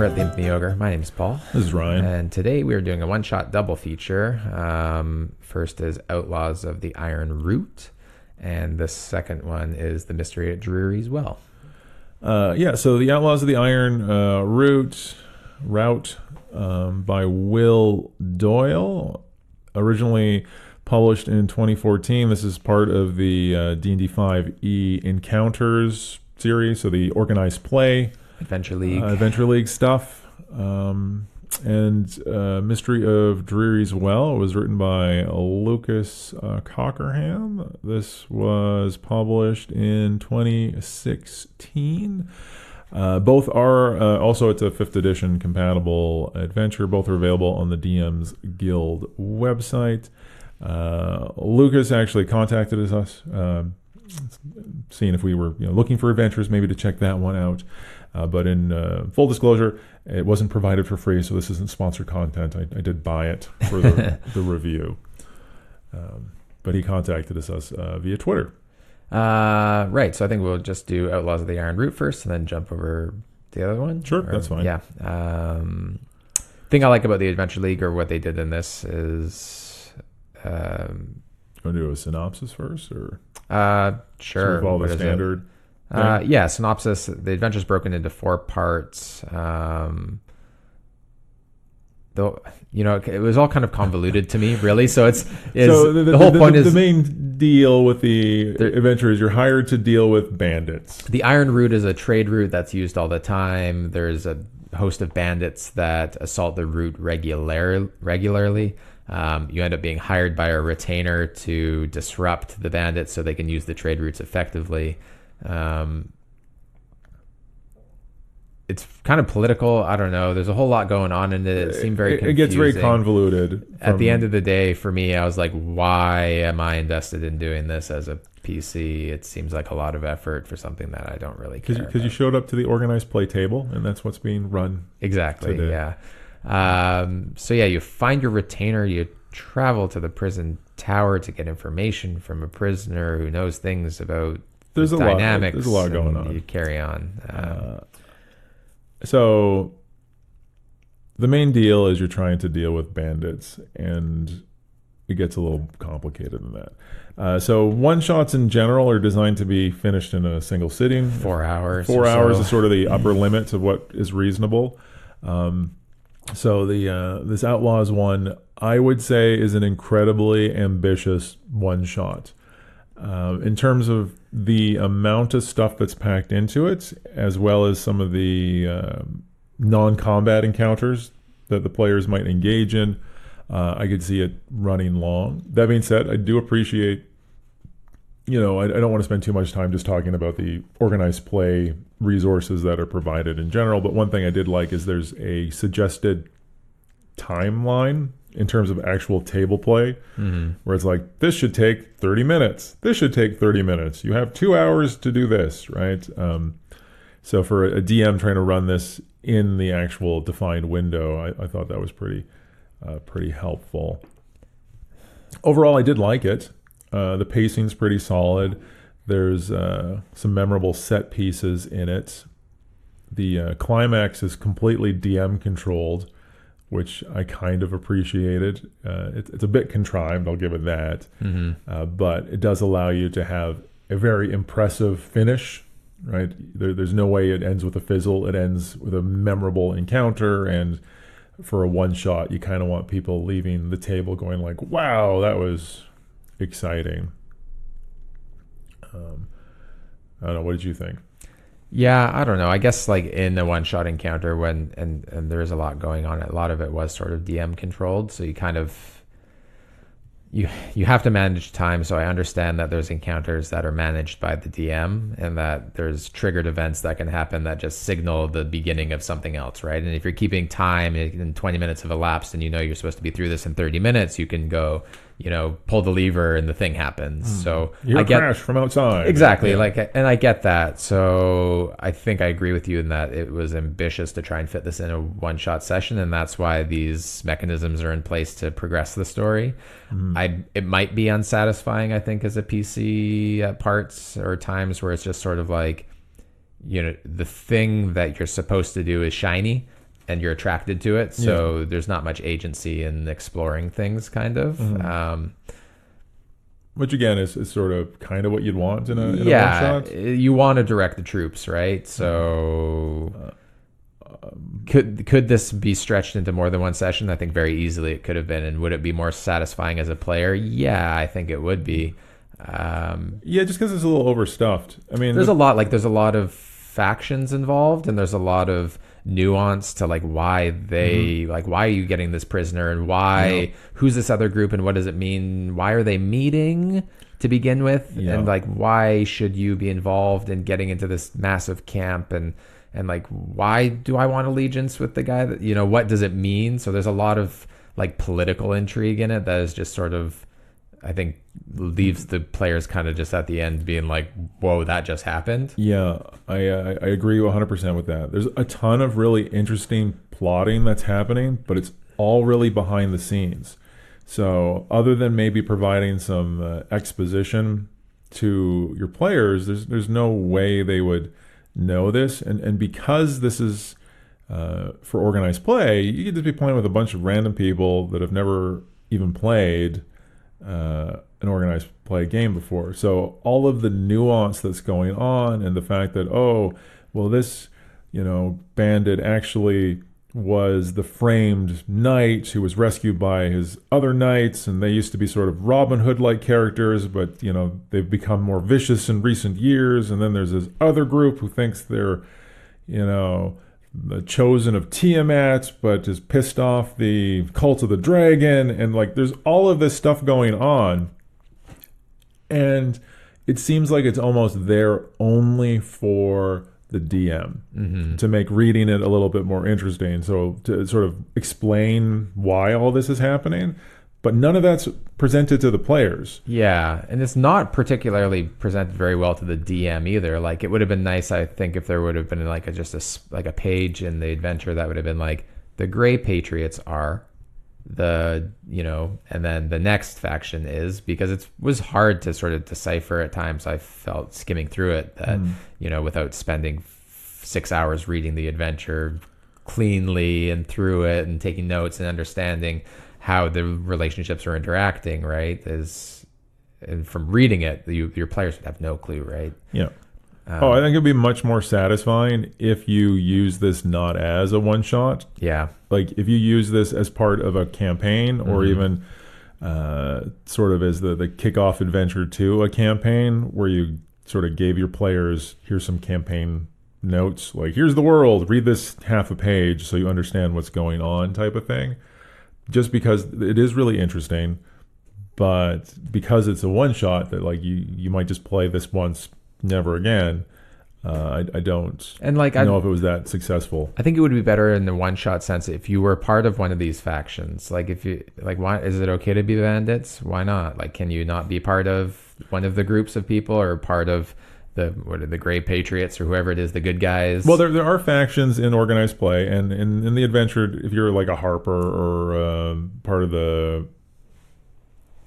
at the Imp and Ogre. My name's Paul. This is Ryan. And today we are doing a one-shot double feature. First is Outlaws of the Iron Root, and the second one is The Mystery at Dreary Well. So the Outlaws of the Iron Route by Will Doyle, originally published in 2014. This is part of the D&D 5e Encounters series, so the organized play Adventure League stuff. And Mystery of Dreary's Well was written by Lucas Cockerham. This was published in 2016. Both are also, it's a 5th edition compatible adventure. Both are available on the DM's Guild website. Lucas actually contacted us, seeing if we were looking for adventures, maybe to check that one out. But in full disclosure, it wasn't provided for free, so this isn't sponsored content. I did buy it for the review. But he contacted us via Twitter. Right, so I think we'll just do Outlaws of the Iron Root first and then jump over the other one. Sure, that's fine. Yeah. Thing I like about the Adventure League, or what they did in this, is... you want to do a synopsis first? Or sure. Sort of all the standard... synopsis. The adventure's broken into 4 parts. Though, it was all kind of convoluted to me, really. So the whole point is... The main deal with the adventure is you're hired to deal with bandits. The Iron Route is a trade route that's used all the time. There's a host of bandits that assault the route regularly. You end up being hired by a retainer to disrupt the bandits so they can use the trade routes effectively. It's kind of political. I don't know. There's a whole lot going on in it. It seemed very confusing. It gets very convoluted. At the end of the day, for me, I was like, why am I invested in doing this as a PC? It seems like a lot of effort for something that I don't really care about. Because you showed up to the organized play table, and that's what's being run. Exactly, today. Yeah. You find your retainer. You travel to the prison tower to get information from a prisoner who knows things about There's dynamics. There's a lot going on. You carry on. So the main deal is you're trying to deal with bandits, and it gets a little complicated than that. So one-shots in general are designed to be finished in a single sitting. 4 hours. 4 hours is sort of the upper limit of what is reasonable. So this Outlaws one, I would say, is an incredibly ambitious one-shot. In terms of the amount of stuff that's packed into it, as well as some of the non-combat encounters that the players might engage in, I could see it running long. That being said, I do appreciate, I don't want to spend too much time just talking about the organized play resources that are provided in general, but one thing I did like is there's a suggested timeline in terms of actual table play, where it's like, this should take 30 minutes. This should take 30 minutes. You have 2 hours to do this, right? So for a DM trying to run this in the actual defined window, I thought that was pretty helpful. Overall, I did like it. The pacing's pretty solid. There's some memorable set pieces in it. The climax is completely DM controlled, which I kind of appreciated. It's a bit contrived, I'll give it that. But it does allow you to have a very impressive finish, right? There's no way it ends with a fizzle. It ends with a memorable encounter, and for a one-shot, you kind of want people leaving the table going like, wow, that was exciting. I don't know, what did you think? Yeah, I don't know. I guess like in the one-shot encounter, when and there's a lot going on, a lot of it was sort of DM controlled, so you kind of you have to manage time. So I understand that there's encounters that are managed by the DM, and that there's triggered events that can happen that just signal the beginning of something else, right? And if you're keeping time and 20 minutes have elapsed and you're supposed to be through this in 30 minutes, you can go, pull the lever and the thing happens. So I get crash from outside. Exactly. Yeah. And I get that. So I think I agree with you in that it was ambitious to try and fit this in a one-shot session, and that's why these mechanisms are in place to progress the story. It might be unsatisfying, I think, as a PC at parts or times where it's just sort of like, the thing that you're supposed to do is shiny, and you're attracted to it. So there's not much agency in exploring things, kind of. Which again is sort of kind of what you'd want in a one shot. You want to direct the troops, right? So could this be stretched into more than one session? I think very easily it could have been. And would it be more satisfying as a player? Yeah, I think it would be. Just because it's a little overstuffed. I mean, there's a lot of factions involved, and there's a lot of nuance to like why they why are you getting this prisoner, and why who's this other group, and what does it mean, why are they meeting to begin with, and like why should you be involved in getting into this massive camp, and like why do I want allegiance with the guy that, you know, what does it mean? So there's a lot of like political intrigue in it that is just sort of, I think, leaves the players kind of just at the end being like, whoa, that just happened. Yeah, I agree 100% with that. There's a ton of really interesting plotting that's happening, but it's all really behind the scenes. So other than maybe providing some exposition to your players, there's no way they would know this. And because this is for organized play, you could just be playing with a bunch of random people that have never even played an organized play game before. So all of the nuance that's going on, and the fact that, oh, well, this, you know, bandit actually was the framed knight who was rescued by his other knights, and they used to be sort of Robin Hood-like characters, but, you know, they've become more vicious in recent years. And then there's this other group who thinks they're, you know, the chosen of Tiamat, but is pissed off the cult of the dragon, and like there's all of this stuff going on, and it seems like it's almost there only for the DM to make reading it a little bit more interesting, so to sort of explain why all this is happening, but none of that's presented to the players. Yeah, and it's not particularly presented very well to the DM either. Like, it would have been nice, I think, if there would have been like a page in the adventure that would have been like, the Grey Patriots are the, you know, and then the next faction is, because it was hard to sort of decipher at times. I felt skimming through it that, you know, without spending 6 hours reading the adventure cleanly and through it and taking notes and understanding how the relationships are interacting, right? And from reading it, your players would have no clue, right? Yeah. I think it'd be much more satisfying if you use this not as a one shot. Yeah. Like if you use this as part of a campaign, or even sort of as the kickoff adventure to a campaign, where you sort of gave your players, here's some campaign notes, like here's the world, read this half a page so you understand what's going on, type of thing. Just because it is really interesting, but because it's a one shot that like you might just play this once, never again. I don't know if it was that successful. I think it would be better in the one shot sense if you were part of one of these factions. Like, if you like, why is it okay to be bandits? Why not? Like, can you not be part of one of the groups of people, or part of the Grey Patriots, or whoever it is, the good guys? Well, there are factions in organized play, and in the adventure, if you're like a Harper or part of the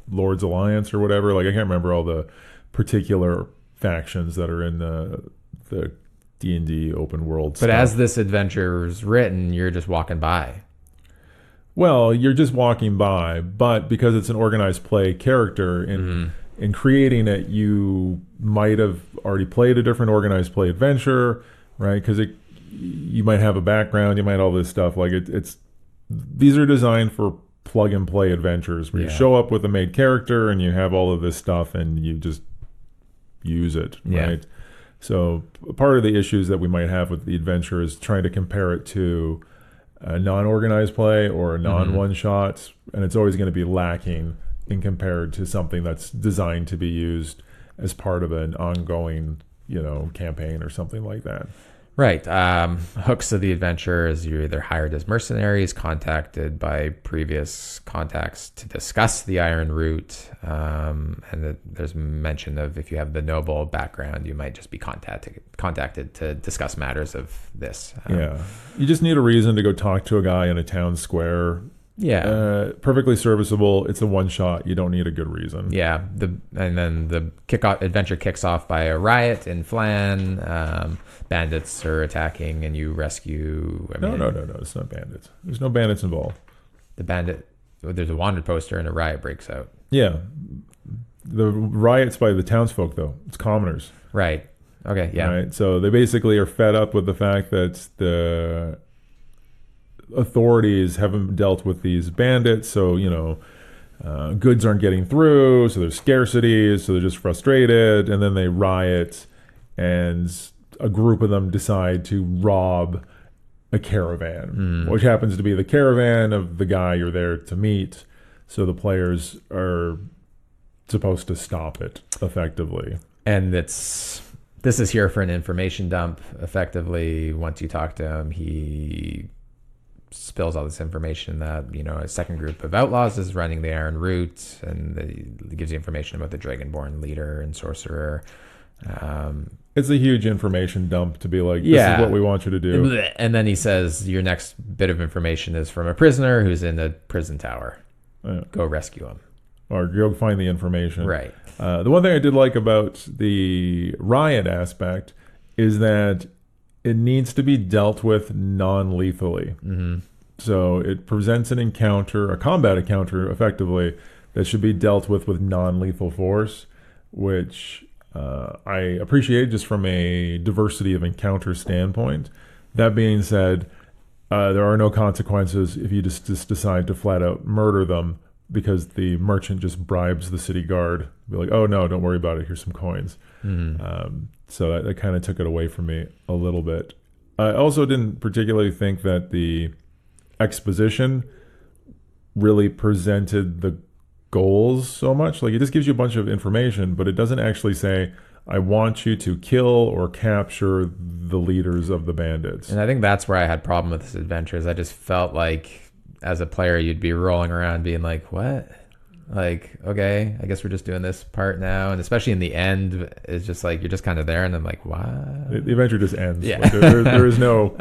Lord's Alliance or whatever, like I can't remember all the particular factions that are in the D&D open world stuff. But as this adventure is written, you're just walking by. Well, you're just walking by, but because it's an organized play character, in creating it, you might have already played a different organized play adventure, right? Because you might have a background, you might all this stuff. Like these are designed for plug and play adventures where you show up with a made character and you have all of this stuff and you just use it, right? So part of the issues that we might have with the adventure is trying to compare it to a non-organized play or a non-one shot, and it's always going to be lacking in compared to something that's designed to be used as part of an ongoing, you know, campaign or something like that. Right. Hooks of the adventure is you're either hired as mercenaries, contacted by previous contacts to discuss the Iron Route, and there's mention of if you have the noble background, you might just be contacted to discuss matters of this. You just need a reason to go talk to a guy in a town square, Perfectly serviceable. It's a one shot. You don't need a good reason. Yeah. And then the adventure kicks off by a riot in Flan. Bandits are attacking, and you rescue. No. It's not bandits. There's no bandits involved. There's a wanted poster, and a riot breaks out. Yeah. The riot's by the townsfolk, though. It's commoners. Right. Okay. Yeah. Right. So they basically are fed up with the fact that the authorities haven't dealt with these bandits. So, goods aren't getting through. So there's scarcity. So they're just frustrated. And then they riot. And a group of them decide to rob a caravan, which happens to be the caravan of the guy you're there to meet. So the players are supposed to stop it effectively. And this is here for an information dump. Effectively, once you talk to him, he spills all this information that a second group of outlaws is running the Iron Route, and it gives you information about the Dragonborn leader and sorcerer. It's a huge information dump to be like, this is what we want you to do. And then he says your next bit of information is from a prisoner who's in a prison tower. Go rescue him. Or go find the information. Right. The one thing I did like about the riot aspect is that it needs to be dealt with non-lethally. Mm-hmm. So it presents a combat encounter, effectively, that should be dealt with non-lethal force, which I appreciate just from a diversity of encounter standpoint. That being said, there are no consequences if you just decide to flat out murder them, because the merchant just bribes the city guard. Be like, oh no, don't worry about it. Here's some coins. Mm-hmm. So that kind of took it away from me a little bit. I also didn't particularly think that the exposition really presented the goals so much. Like, it just gives you a bunch of information, but it doesn't actually say, I want you to kill or capture the leaders of the bandits. And I think that's where I had problem with this adventure, is I just felt like as a player, you'd be rolling around being like, what? Like, okay, I guess we're just doing this part now. And especially in the end, it's just like, you're just kind of there, and then like, what? The adventure just ends. Yeah. Like, there is no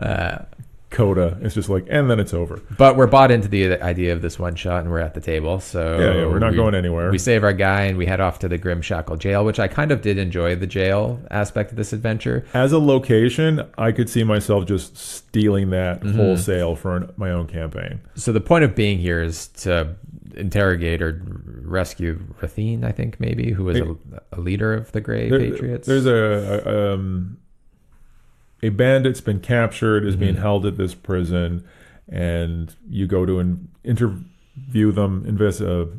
coda. It's just like, and then it's over. But we're bought into the idea of this one shot, and we're at the table. So yeah, we're not going anywhere. We save our guy, and we head off to the Grim Shackle jail, which I kind of did enjoy the jail aspect of this adventure. As a location, I could see myself just stealing that wholesale for my own campaign. So the point of being here is to interrogate or rescue Rathine, I think, maybe, who was a leader of the Grey Patriots. There's a bandit's been captured, is being held at this prison, and you go to interview them,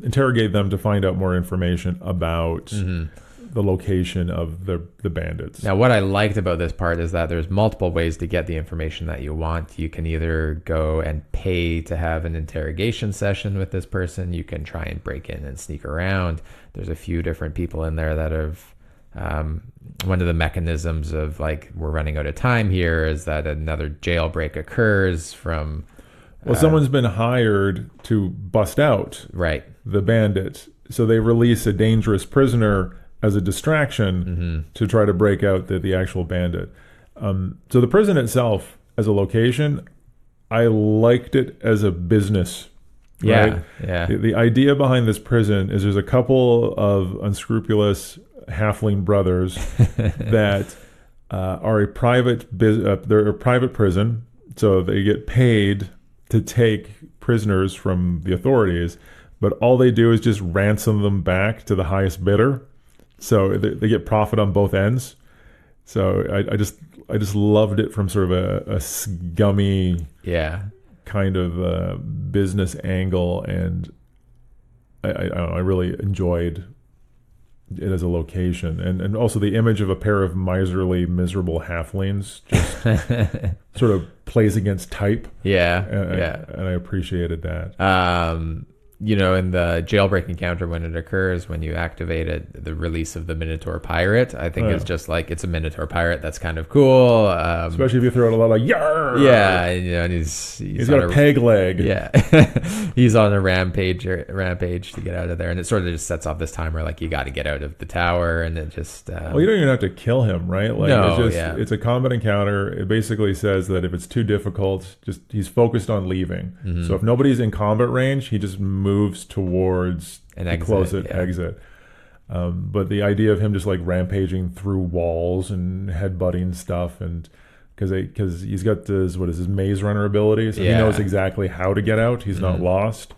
interrogate them to find out more information about the location of the bandits. Now, what I liked about this part is that there's multiple ways to get the information that you want. You can either go and pay to have an interrogation session with this person. You can try and break in and sneak around. There's a few different people in there that have... one of the mechanisms of like, we're running out of time here, is that another jailbreak occurs from... someone's been hired to bust out the bandit. So they release a dangerous prisoner as a distraction to try to break out the actual bandit. So the prison itself, as a location, I liked it as a business. Right? Yeah. The idea behind this prison is there's a couple of unscrupulous halfling brothers that are a private they're a private prison, so they get paid to take prisoners from the authorities, but all they do is just ransom them back to the highest bidder, so they get profit on both ends. So I just loved it from sort of a scummy kind of business angle, and I really enjoyed it as a location, and also the image of a pair of miserly, miserable halflings just sort of plays against type. And I appreciated that. In the jailbreak encounter, when it occurs, when you activate it, the release of the Minotaur pirate, I think is just like, it's a Minotaur pirate. That's kind of cool. Especially if you throw out a lot of yarr. Yeah, and he's got a peg leg. Yeah, he's on a rampage to get out of there, and it sort of just sets off this timer like you got to get out of the tower, and it just well, you don't even have to kill him, right? Like No, it's just yeah. it's a combat encounter. It basically says that if it's too difficult, just he's focused on leaving. So if nobody's in combat range, he just moves towards An the exit, closest yeah. exit. But the idea of him just like rampaging through walls and headbutting stuff, and because he's got his Maze Runner ability, so he Yeah. knows exactly how to get out. He's not lost.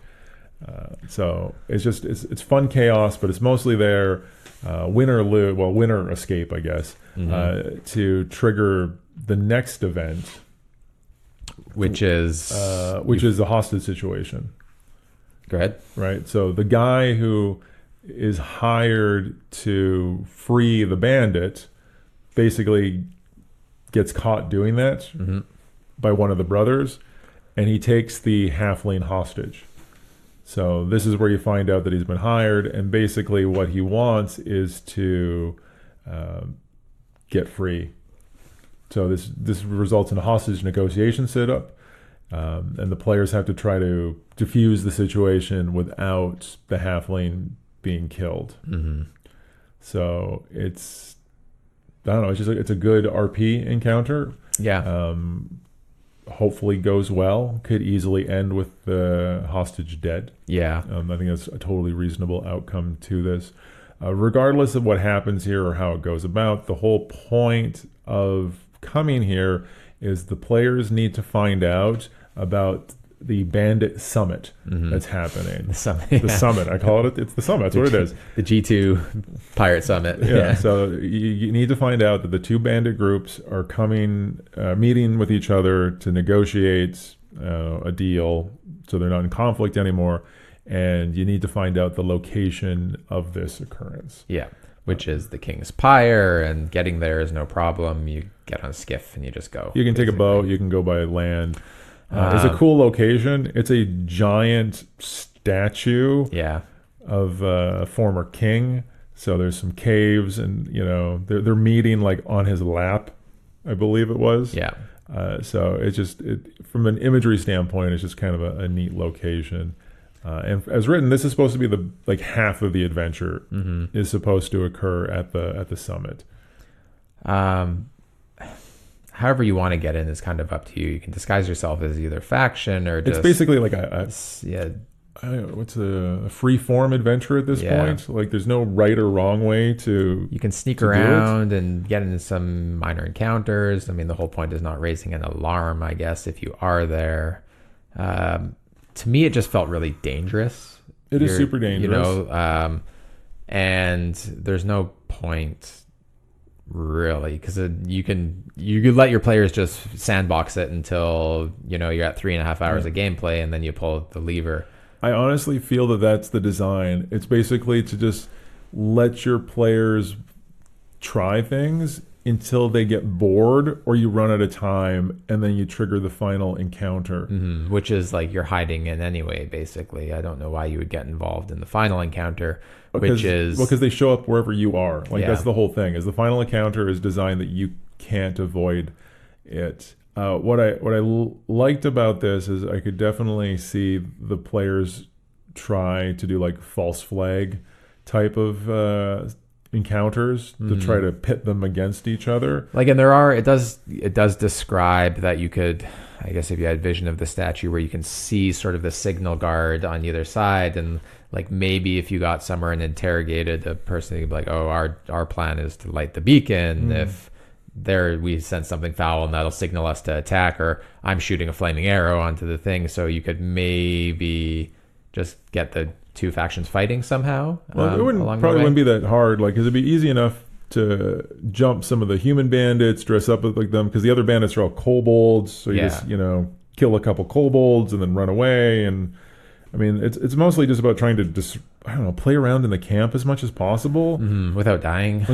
So it's fun chaos, but it's mostly there, win or lose. Well, win or escape, I guess, to trigger the next event, which is the hostage situation. Go ahead. Right. So the guy who is hired to free the bandit basically gets caught doing that by one of the brothers, and he takes the halfling hostage. So this is where you find out that he's been hired, and basically what he wants is to get free. So this results in a hostage negotiation setup, and the players have to try to defuse the situation without the halfling being killed. So it's, I don't know, it's a good RP encounter. Yeah. Hopefully goes well. Could easily end with the hostage dead. Yeah. I think that's a totally reasonable outcome to this. Regardless of what happens here or how it goes about, the whole point of coming here is the players need to find out about the bandit summit that's happening. The summit. The summit. I call it. It's the summit. That's what it is. The G2 pirate summit. Yeah. So you need to find out that the two bandit groups are coming, meeting with each other to negotiate a deal, so they're not in conflict anymore. And you need to find out the location of this occurrence. Yeah. Which is the King's Pyre, and getting there is no problem. You get on a skiff and you just go. You can take a boat. You can go by land. It's a cool location. It's a giant statue of a former king. So there's some caves, and they're meeting like on his lap, I believe it was. Yeah. So it's from an imagery standpoint, it's just kind of a neat location. And as written, this is supposed to be the half of the adventure is supposed to occur at the summit. However you want to get in is kind of up to you. You can disguise yourself as either faction or just... It's basically like I don't know, what's a free form adventure at this point. Like there's no right or wrong way to... You can sneak around and get into some minor encounters. I mean, the whole point is not raising an alarm, I guess, if you are there. To me, it just felt really dangerous. It is super dangerous. And there's no point... really, because you could let your players just sandbox it until you're at 3.5 hours of gameplay, and then you pull the lever. I honestly feel that that's the design. It's basically to just let your players try things until they get bored or you run out of time, and then you trigger the final encounter. Which is like you're hiding in anyway, basically. I don't know why you would get involved in the final encounter, because they show up wherever you are. That's the whole thing, is the final encounter is designed that you can't avoid it. What I liked about this is I could definitely see the players try to do like false flag type of encounters to try to pit them against each other. And it does describe that you could, I guess, if you had vision of the statue where you can see sort of the signal guard on either side, and like maybe if you got somewhere and interrogated the person, you'd be like, oh, our plan is to light the beacon. If we sense something foul, and that'll signal us to attack, or I'm shooting a flaming arrow onto the thing, so you could maybe just get the two factions fighting somehow. Well, it wouldn't be that hard, because it'd be easy enough to jump some of the human bandits, dress up like them, because the other bandits are all kobolds, so you just kill a couple kobolds and then run away. And I mean, it's mostly just about trying to play around in the camp as much as possible without dying. I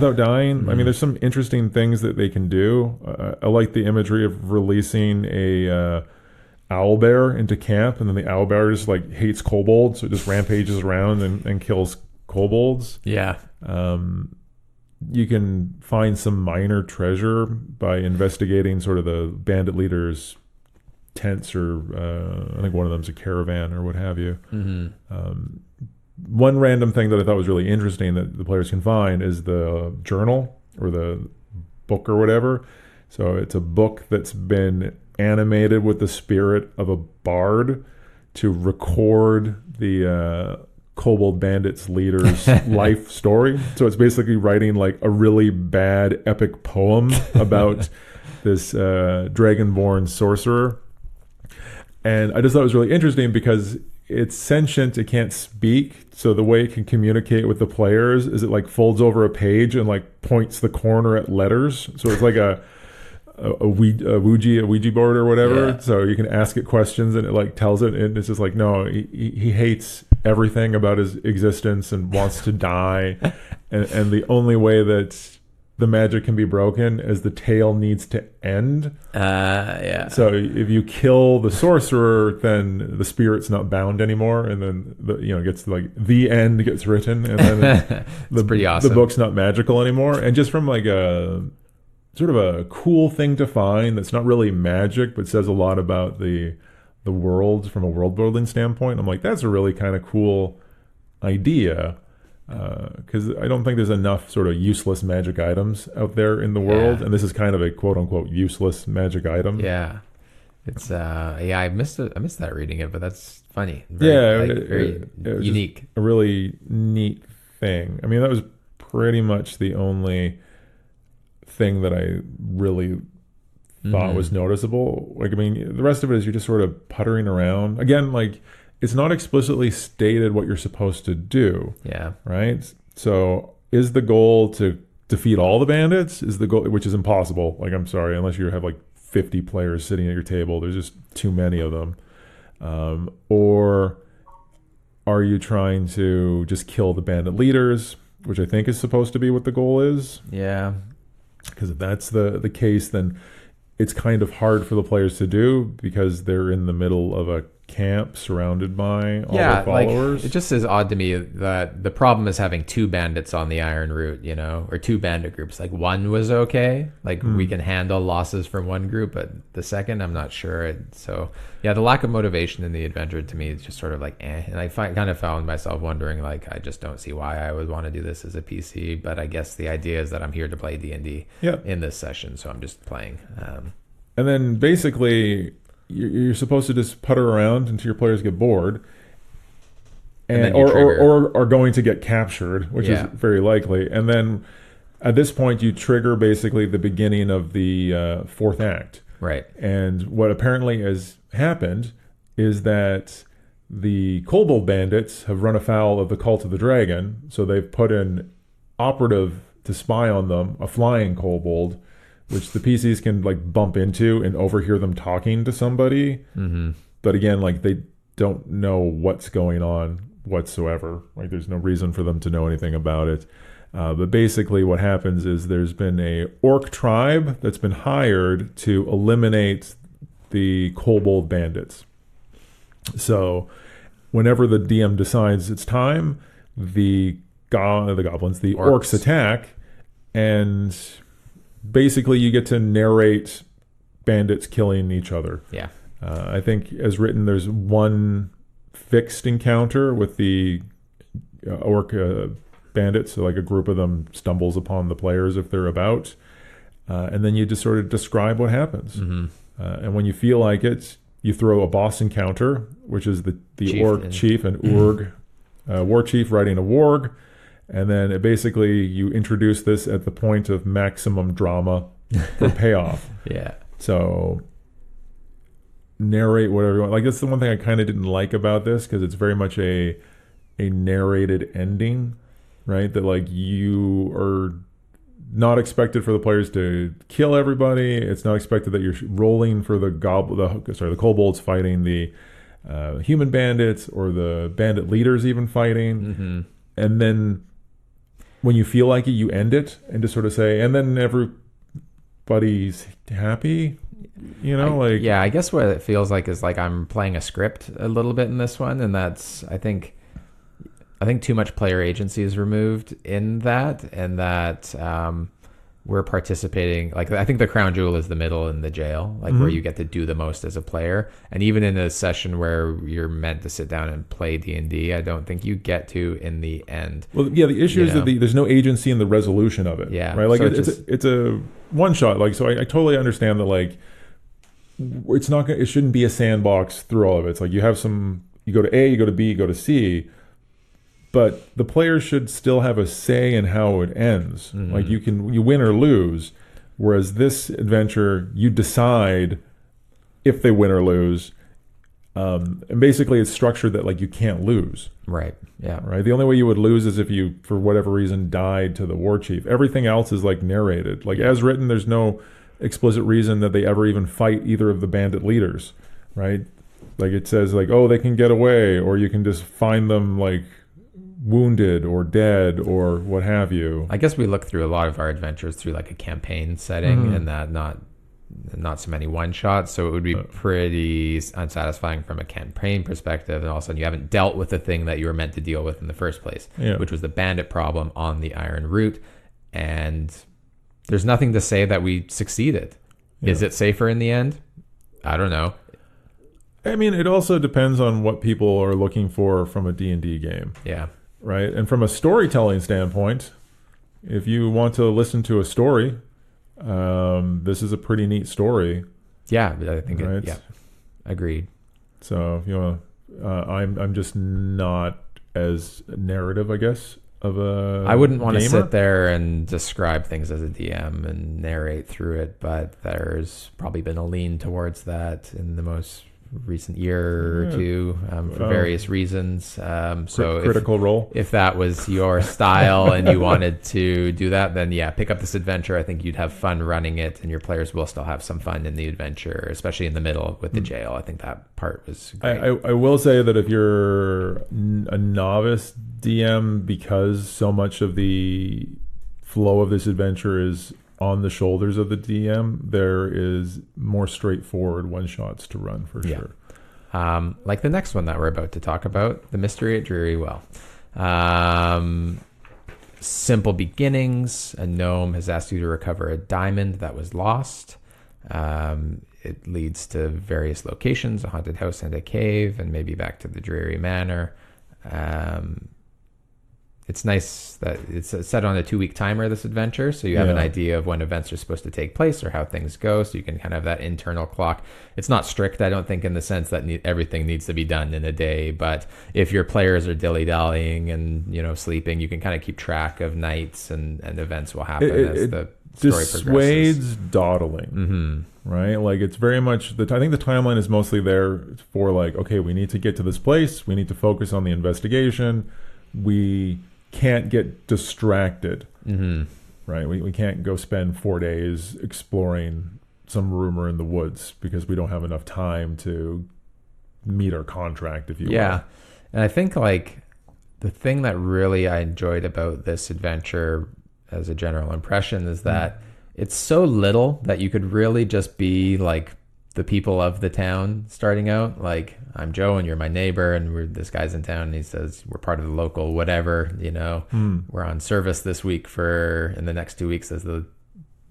mean, there's some interesting things that they can do. I like the imagery of releasing a owlbear into camp, and then the owlbear just hates kobolds, so it just rampages around and kills kobolds. You can find some minor treasure by investigating sort of the bandit leader's tents, or I think one of them's a caravan or what have you. Mm-hmm. One random thing that I thought was really interesting that the players can find is the journal or the book or whatever. So it's a book that's been animated with the spirit of a bard to record the Kobold Bandits leader's life story. So it's basically writing like a really bad epic poem about this dragonborn sorcerer. And I just thought it was really interesting because it's sentient, it can't speak, so the way it can communicate with the players is it like folds over a page and like points the corner at letters. So it's like a Ouija board or whatever. Yeah. So you can ask it questions and it like tells it, and it's just like, no, he hates everything about his existence and wants to die. And the only way that the magic can be broken is the tale needs to end. Yeah. So if you kill the sorcerer, then the spirit's not bound anymore, and then it gets like the end gets written, and then it's pretty awesome. The book's not magical anymore. And just from like a sort of a cool thing to find that's not really magic, but says a lot about the world from a world building standpoint. I'm like, that's a really kind of cool idea. Because I don't think there's enough sort of useless magic items out there in the world, and this is kind of a quote unquote useless magic item. Yeah, it's I missed that reading it, but that's funny. Very unique. A really neat thing. I mean, that was pretty much the only thing that I really thought was noticeable. Like, I mean, the rest of it is you're just sort of puttering around. Again, like, it's not explicitly stated what you're supposed to do. Yeah. Right? So is the goal to defeat all the bandits? Is the goal, which is impossible. Like, I'm sorry, unless you have like 50 players sitting at your table, there's just too many of them. Or are you trying to just kill the bandit leaders, which I think is supposed to be what the goal is? Yeah. Because if that's the case, then it's kind of hard for the players to do because they're in the middle of a camp surrounded by all their followers. Like, it just is odd to me that the problem is having two bandits on the Iron Route, or two bandit groups. Like, one was okay, like we can handle losses from one group, but the second, I'm not sure. So yeah, the lack of motivation in the adventure to me is just sort of like and I kind of found myself wondering, like, I just don't see why I would want to do this as a PC, but I guess the idea is that I'm here to play D&D in this session, so I'm just playing. And then basically you're supposed to just putter around until your players get bored, or are going to get captured, which is very likely. And then at this point, you trigger basically the beginning of the fourth act. Right. And what apparently has happened is that the Kobold Bandits have run afoul of the Cult of the Dragon, so they've put an operative to spy on them, a flying kobold, which the PCs can like bump into and overhear them talking to somebody. Mm-hmm. But again, like, they don't know what's going on whatsoever. Like, there's no reason for them to know anything about it. But basically what happens is there's been a orc tribe that's been hired to eliminate the kobold bandits. So whenever the DM decides it's time, the orcs attack, and basically you get to narrate bandits killing each other. Yeah. I think as written, there's one fixed encounter with the orc bandits. So like a group of them stumbles upon the players if they're about. And then you just sort of describe what happens. Mm-hmm. And when you feel like it, you throw a boss encounter, which is the orc chief and Urg, war chief riding a warg. And then you introduce this at the point of maximum drama for payoff. Yeah. So narrate whatever you want. Like, that's the one thing I kind of didn't like about this, because it's very much a narrated ending, right? That like you are not expected for the players to kill everybody. It's not expected that you're rolling for the kobolds fighting the human bandits, or the bandit leaders even fighting. Mm-hmm. And then when you feel like it, you end it and just sort of say, and then everybody's happy, I guess what it feels like is like I'm playing a script a little bit in this one, and that's I think too much player agency is removed in that, and that we're participating. Like, I think the crown jewel is the middle in the jail, like where you get to do the most as a player. And even in a session where you're meant to sit down and play D&D, I don't think you get to in the end. Well, yeah, the issue is that there's no agency in the resolution of it. Yeah, right. Like so it's a one shot. Like, so I totally understand that. Like, it's not gonna, it shouldn't be a sandbox through all of it. It's like you go to A, you go to B, you go to C. But the players should still have a say in how it ends. Like, you win or lose, whereas this adventure, you decide if they win or lose. And basically, it's structured that, like, you can't lose. Right. Yeah. Right. The only way you would lose is if you, for whatever reason, died to the war chief. Everything else is like narrated. Like, as written, there's no explicit reason that they ever even fight either of the bandit leaders. Right. Like, it says, like, oh, they can get away, or you can just find them, like, wounded or dead or what have you. I guess we look through a lot of our adventures through like a campaign setting and that not so many one shots, so it would be pretty unsatisfying from a campaign perspective, and all of a sudden you haven't dealt with the thing that you were meant to deal with in the first place, which was the bandit problem on the Iron Route, and there's nothing to say that we succeeded. Is it safer in the end? I don't know. I mean, it also depends on what people are looking for from a D&D game. Yeah. Right. And from a storytelling standpoint, if you want to listen to a story, this is a pretty neat story. Yeah, I think right? Agreed. So, you know, I'm just not as narrative, I guess, of a I wouldn't want gamer. to sit there and describe things as a DM and narrate through it, but there's probably been a lean towards that in the most recent year or two for various reasons. So Critical Role. If that was your style and you wanted to do that, then pick up this adventure. I think you'd have fun running it, and your players will still have some fun in the adventure, especially in the middle with the jail. I think that part was great. I will say that if you're a novice DM, because so much of the flow of this adventure is on the shoulders of the DM, there is more straightforward one-shots to run for sure. Like the next one that we're about to talk about, The Mystery at Dreary Well. Simple beginnings. A gnome has asked you to recover a diamond that was lost. It leads to various locations, a haunted house and a cave, and maybe back to the Dreary Manor. It's nice that it's set on a 2-week timer, this adventure, so you have an idea of when events are supposed to take place or how things go, so you can kind of have that internal clock. It's not strict, I don't think, in the sense that everything needs to be done in a day, but if your players are dilly-dallying and, you know, sleeping, you can kind of keep track of nights and events will happen as the story progresses. Dissuades dawdling, right? Like, it's very much, I think the timeline is mostly there for, like, okay, we need to get to this place, we need to focus on the investigation, we can't get distracted, right? We can't go spend 4 days exploring some rumor in the woods because we don't have enough time to meet our contract, if you will. Yeah, and I think, like, the thing that really I enjoyed about this adventure as a general impression is that it's so little that you could really just be, like, the people of the town starting out. Like, I'm Joe and you're my neighbor, and this guy's in town and he says we're part of the local whatever, you know, we're on service this week in the next 2 weeks as the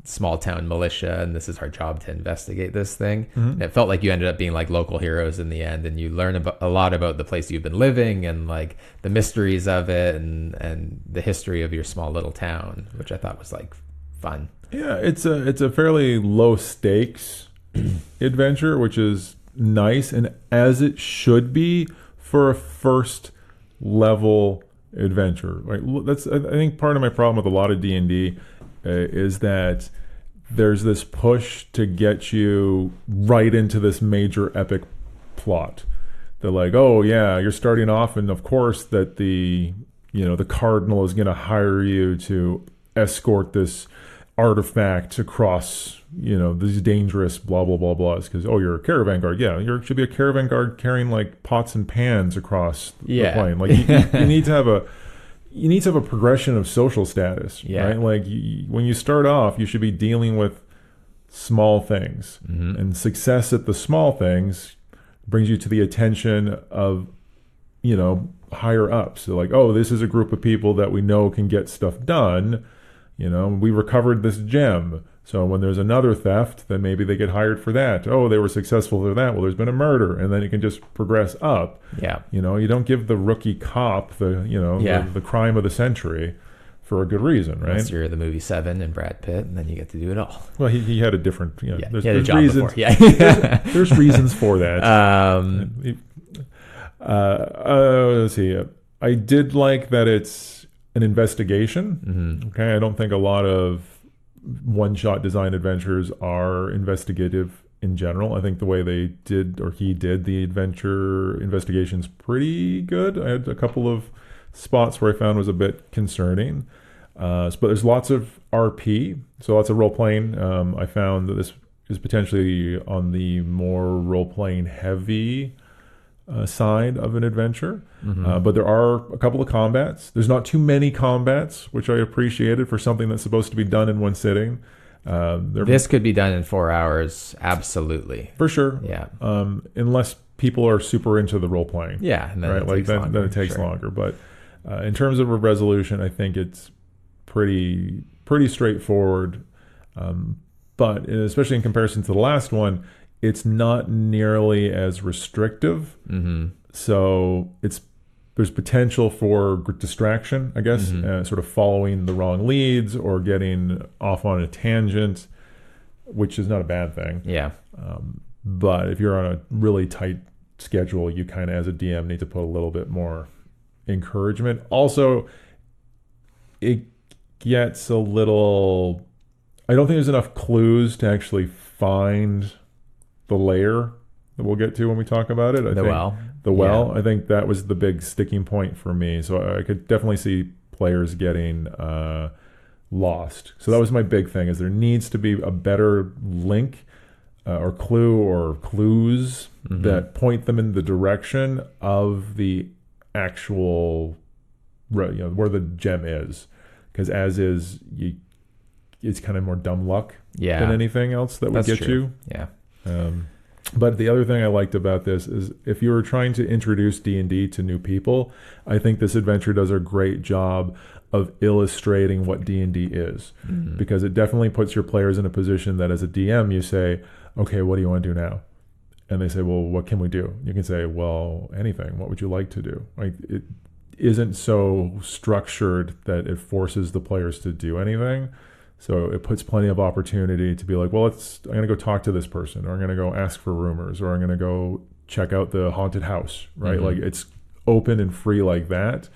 small town militia, and this is our job to investigate this thing. And it felt like you ended up being like local heroes in the end, and you learn a lot about the place you've been living and like the mysteries of it and the history of your small little town, which I thought was like fun. Yeah, it's a fairly low stakes adventure, which is nice, and as it should be for a first level adventure. Right? That's, I think, part of my problem with a lot of D&D is that there's this push to get you right into this major epic plot. They're like, oh yeah, you're starting off, and of course that the cardinal is going to hire you to escort this artifact across, these dangerous blah blah blah blahs, because you're a caravan guard. Yeah, you should be a caravan guard carrying like pots and pans across the plane. Like you need to have a progression of social status, right? Like when you start off, you should be dealing with small things, and success at the small things brings you to the attention of higher ups. So like, this is a group of people that we know can get stuff done. We recovered this gem. So when there's another theft, then maybe they get hired for that. Oh, they were successful for that. Well, there's been a murder, and then you can just progress up. Yeah. You don't give the rookie cop the crime of the century for a good reason, right? Unless you're the movie Seven and Brad Pitt, and then you get to do it all. Well, he had a different. He had a there's job reasons. before. Yeah. there's reasons for that. Let's see. I did like that it's an investigation. Okay, I don't think a lot of one-shot design adventures are investigative in general. I think the way he did the adventure investigation's pretty good. I had a couple of spots where I found was a bit concerning. But there's lots of RP, so lots of role-playing. I found that this is potentially on the more role-playing heavy side of an adventure. But there are a couple of combats. There's not too many combats, which I appreciated for something that's supposed to be done in one sitting. This could be done in 4 hours, absolutely. For sure. Yeah. Unless people are super into the role playing. Yeah, and then right? Then it takes longer. But in terms of a resolution, I think it's pretty straightforward. But especially in comparison to the last one, it's not nearly as restrictive. So there's potential for distraction, I guess, sort of following the wrong leads or getting off on a tangent, which is not a bad thing. Yeah. But if you're on a really tight schedule, you kind of, as a DM, need to put a little bit more encouragement. Also, it gets a little... I don't think there's enough clues to actually find the layer that we'll get to when we talk about it. The well. Yeah. I think that was the big sticking point for me. So I could definitely see players getting lost. So that was my big thing, is there needs to be a better link or clue or clues that point them in the direction of the actual, where the gem is. Because as is, it's kind of more dumb luck than anything else that would get you. Yeah. But the other thing I liked about this is if you were trying to introduce D&D to new people, I think this adventure does a great job of illustrating what D&D is. Because it definitely puts your players in a position that as a DM you say, okay, what do you want to do now? And they say, well, what can we do? You can say, well, anything. What would you like to do? Like, it isn't so structured that it forces the players to do anything. So it puts plenty of opportunity to be like, well, I'm going to go talk to this person, or I'm going to go ask for rumors, or I'm going to go check out the haunted house, right? Like, it's open and free like that,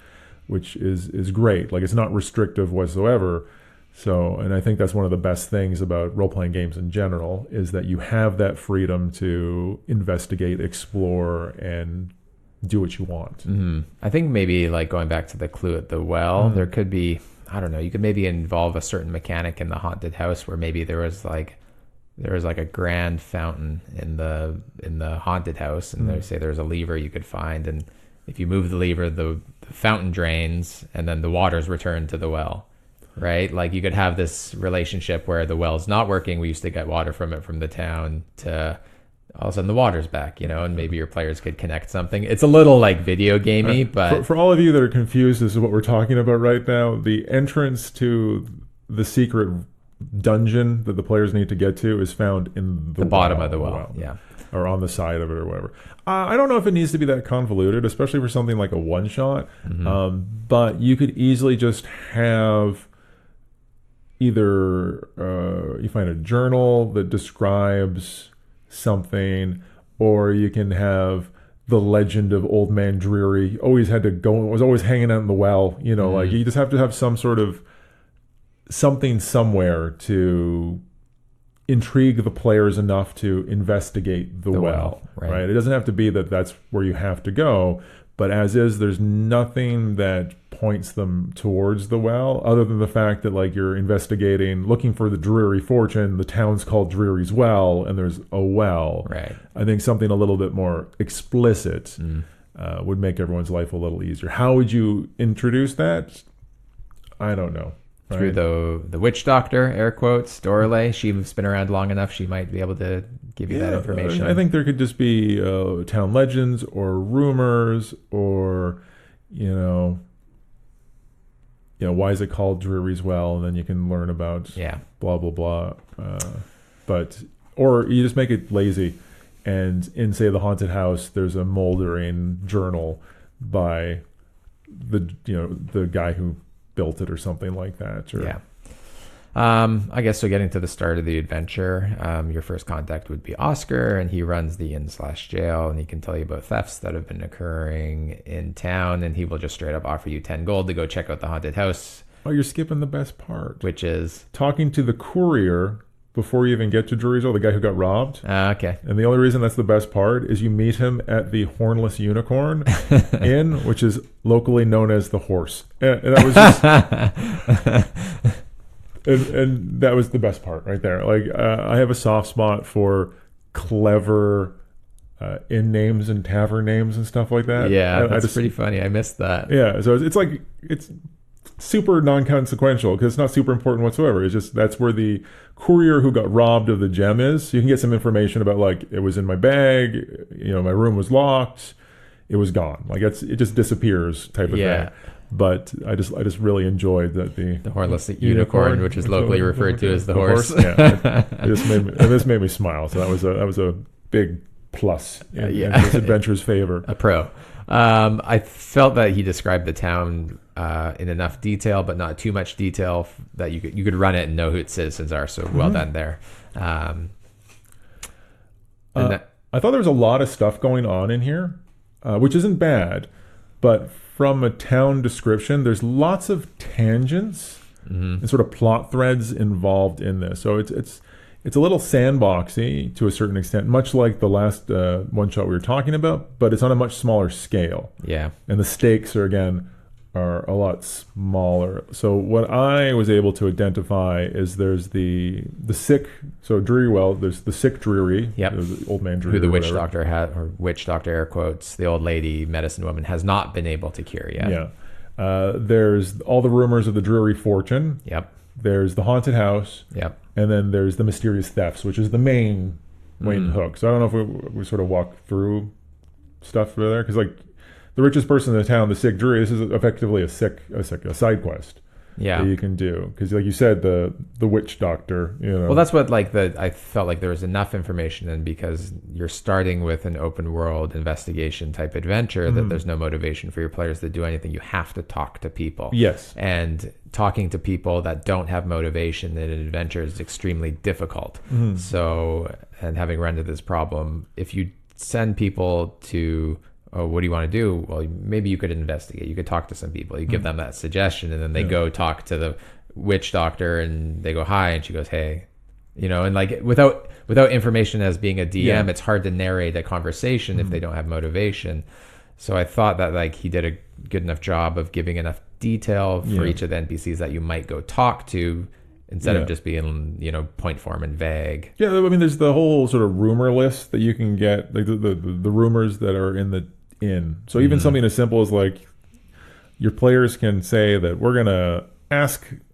which is great. Like, it's not restrictive whatsoever. So, and I think that's one of the best things about role-playing games in general, is that you have that freedom to investigate, explore, and do what you want. I think maybe, like, going back to the clue at the well, there could be... I don't know, you could maybe involve a certain mechanic in the haunted house where maybe there was like a grand fountain in the haunted house, and they say there's a lever you could find, and if you move the lever, the fountain drains and then the water's returned to the well, right? Like, you could have this relationship where the well's not working. We used to get water from it from the town, to all of a sudden the water's back, and maybe your players could connect something. It's a little like video gamey, but for all of you that are confused as to what we're talking about right now, the entrance to the secret dungeon that the players need to get to is found in the bottom of the well. Yeah. Or on the side of it, or whatever. I don't know if it needs to be that convoluted, especially for something like a one shot. But you could easily just have either you find a journal that describes something, or you can have the legend of Old Man Dreary. Always had to go, was always hanging out in the well. Like, you just have to have some sort of something somewhere to intrigue the players enough to investigate the well, right? It doesn't have to be that that's where you have to go, but as is, there's nothing that points them towards the well, other than the fact that, like, you're investigating, looking for the Dreary fortune. The town's called Dreary's Well, and there's a well. Right. I think something a little bit more explicit would make everyone's life a little easier. How would you introduce that? I don't know. Through the witch doctor, air quotes, Dorley. She's been around long enough. She might be able to give you that information. I think there could just be town legends or rumors, or, why is it called Dreary's Well, and then you can learn about blah blah blah. Or you just make it lazy, and in say the haunted house, there's a moldering journal by the guy who built it or something like that. Or, I guess so. Getting to the start of the adventure, your first contact would be Oscar, and he runs the inn/jail, and he can tell you about thefts that have been occurring in town, and he will just straight up offer you 10 gold to go check out the haunted house. Oh, you're skipping the best part, which is talking to the courier before you even get to Dreary's Well, the guy who got robbed. Okay. And the only reason that's the best part is you meet him at the Hornless Unicorn Inn, which is locally known as the Horse, and that was just. And that was the best part right there. Like, I have a soft spot for clever inn names and tavern names and stuff like that. Yeah, that's pretty funny. I missed that. Yeah, so it's super non-consequential because it's not super important whatsoever. It's just that's where the courier who got robbed of the gem is. You can get some information about, like, it was in my bag, my room was locked, it was gone. Like, it just disappears type of thing. But I just really enjoyed that the Hornless Unicorn, which is locally referred to as the Horse. Yeah, this made me smile. So that was a big plus in this adventure's favor. A pro. I felt that he described the town in enough detail, but not too much detail that you could run it and know who its citizens are. So well done there. I thought there was a lot of stuff going on in here, which isn't bad, but from a town description, there's lots of tangents and sort of plot threads involved in this. So it's a little sandboxy to a certain extent, much like the last one shot we were talking about, but it's on a much smaller scale. Yeah. And the stakes are a lot smaller. So what I was able to identify is there's the sick. So Dreary Well, there's the sick Dreary. Yep. The old man Dreary. Who the witch doctor had, or witch doctor air quotes, the old lady medicine woman has not been able to cure yet. Yeah. There's all the rumors of the Dreary fortune. Yep. There's the haunted house. Yep. And then there's the mysterious thefts, which is the main hook. So I don't know if we sort of walk through stuff there, because like the richest person in the town, the sick Dreary, this is effectively a side quest. Yeah. That you can do, because like you said, the witch doctor. Well, that's what I felt like there was enough information in, because you're starting with an open world investigation type adventure that there's no motivation for your players to do anything. You have to talk to people. Yes. And talking to people that don't have motivation in an adventure is extremely difficult. So, and having run into this problem, if you send people to, oh, what do you want to do? Well, maybe you could investigate. You could talk to some people. You give them that suggestion, and then they go talk to the witch doctor, and they go, hi, and she goes, hey. And like without information as being a DM, it's hard to narrate a conversation if they don't have motivation. So I thought that like he did a good enough job of giving enough detail for each of the NPCs that you might go talk to, instead of just being, point form and vague. Yeah, I mean, there's the whole sort of rumor list that you can get, like the rumors that are in the inn. So even something as simple as like your players can say that we're going to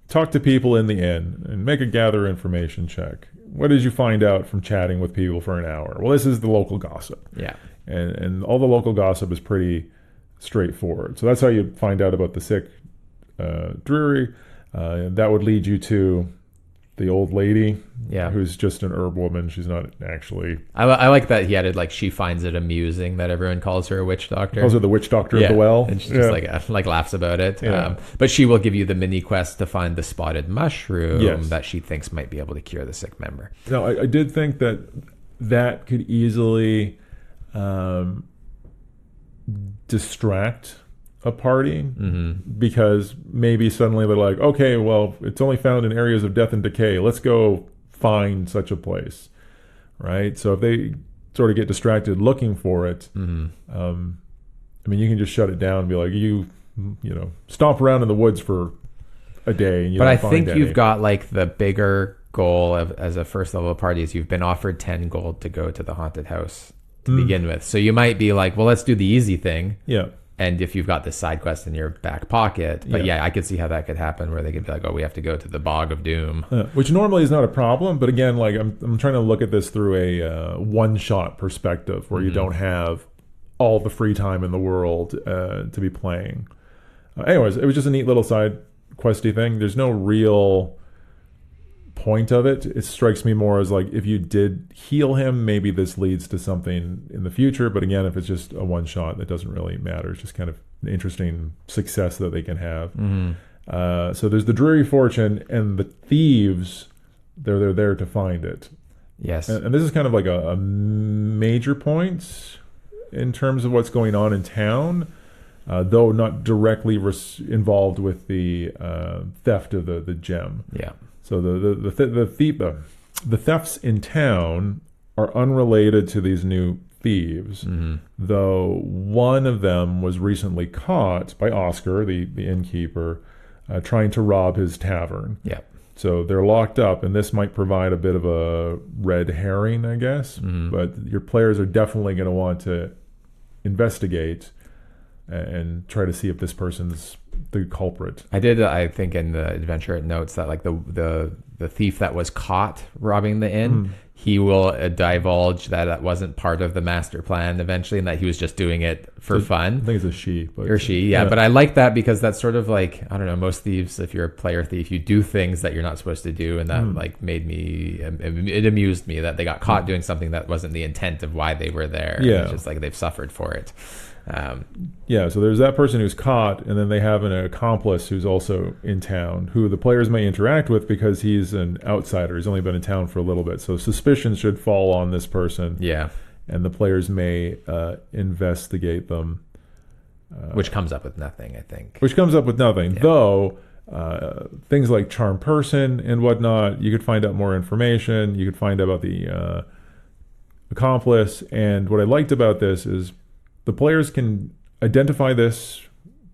talk to people in the inn and make a gather information check. What did you find out from chatting with people for an hour? Well, this is the local gossip. Yeah. And all the local gossip is pretty straightforward. So that's how you find out about the sick Dreary. That would lead you to the old lady, who's just an herb woman. She's not actually. I like that he added, like, she finds it amusing that everyone calls her a witch doctor. Calls her the witch doctor of the well, and she just like laughs about it. Yeah. But she will give you the mini quest to find the spotted mushroom that she thinks might be able to cure the sick member. Now, I did think that could easily distract a party, because maybe suddenly they're like, okay, well, it's only found in areas of death and decay. Let's go find such a place, right? So if they sort of get distracted looking for it, I mean, you can just shut it down and be like, you stomp around in the woods for a day. And but I think you've got like the bigger goal as a first level party is you've been offered 10 gold to go to the haunted house to begin with. So you might be like, well, let's do the easy thing. Yeah. And if you've got this side quest in your back pocket, but I could see how that could happen, where they could be like, oh, we have to go to the Bog of Doom. Which normally is not a problem. But again, like I'm trying to look at this through a one-shot perspective, where you don't have all the free time in the world to be playing. Anyways, it was just a neat little side questy thing. There's no real point of it. It strikes me more as like if you did heal him, maybe this leads to something in the future. But again, if it's just a one shot, that doesn't really matter. It's just kind of an interesting success that they can have. So there's the Dreary Fortune and the thieves. They're there to find it. Yes. And this is kind of like a major point in terms of what's going on in town, though not directly involved with the theft of the gem. Yeah. So the thefts in town are unrelated to these new thieves, though one of them was recently caught by Oscar, the innkeeper, trying to rob his tavern. Yeah. So they're locked up, and this might provide a bit of a red herring, I guess. But your players are definitely going to want to investigate and try to see if this person's the culprit. I think in the adventure it notes that like the thief that was caught robbing the inn, he will divulge that it wasn't part of the master plan eventually, and that he was just doing it for fun. I think it's a she. Or she, yeah. But I like that because that's sort of like, I don't know, most thieves, if you're a player thief, you do things that you're not supposed to do, and that like made me, it amused me that they got caught doing something that wasn't the intent of why they were there. Yeah. It's just like they've suffered for it. So there's that person who's caught, and then they have an accomplice who's also in town, who the players may interact with because he's an outsider. He's only been in town for a little bit, so suspicion should fall on this person. Yeah, and the players may investigate them, which comes up with nothing, I think. Though things like charm person and whatnot, you could find out more information. You could find out about the accomplice, and what I liked about this is the players can identify this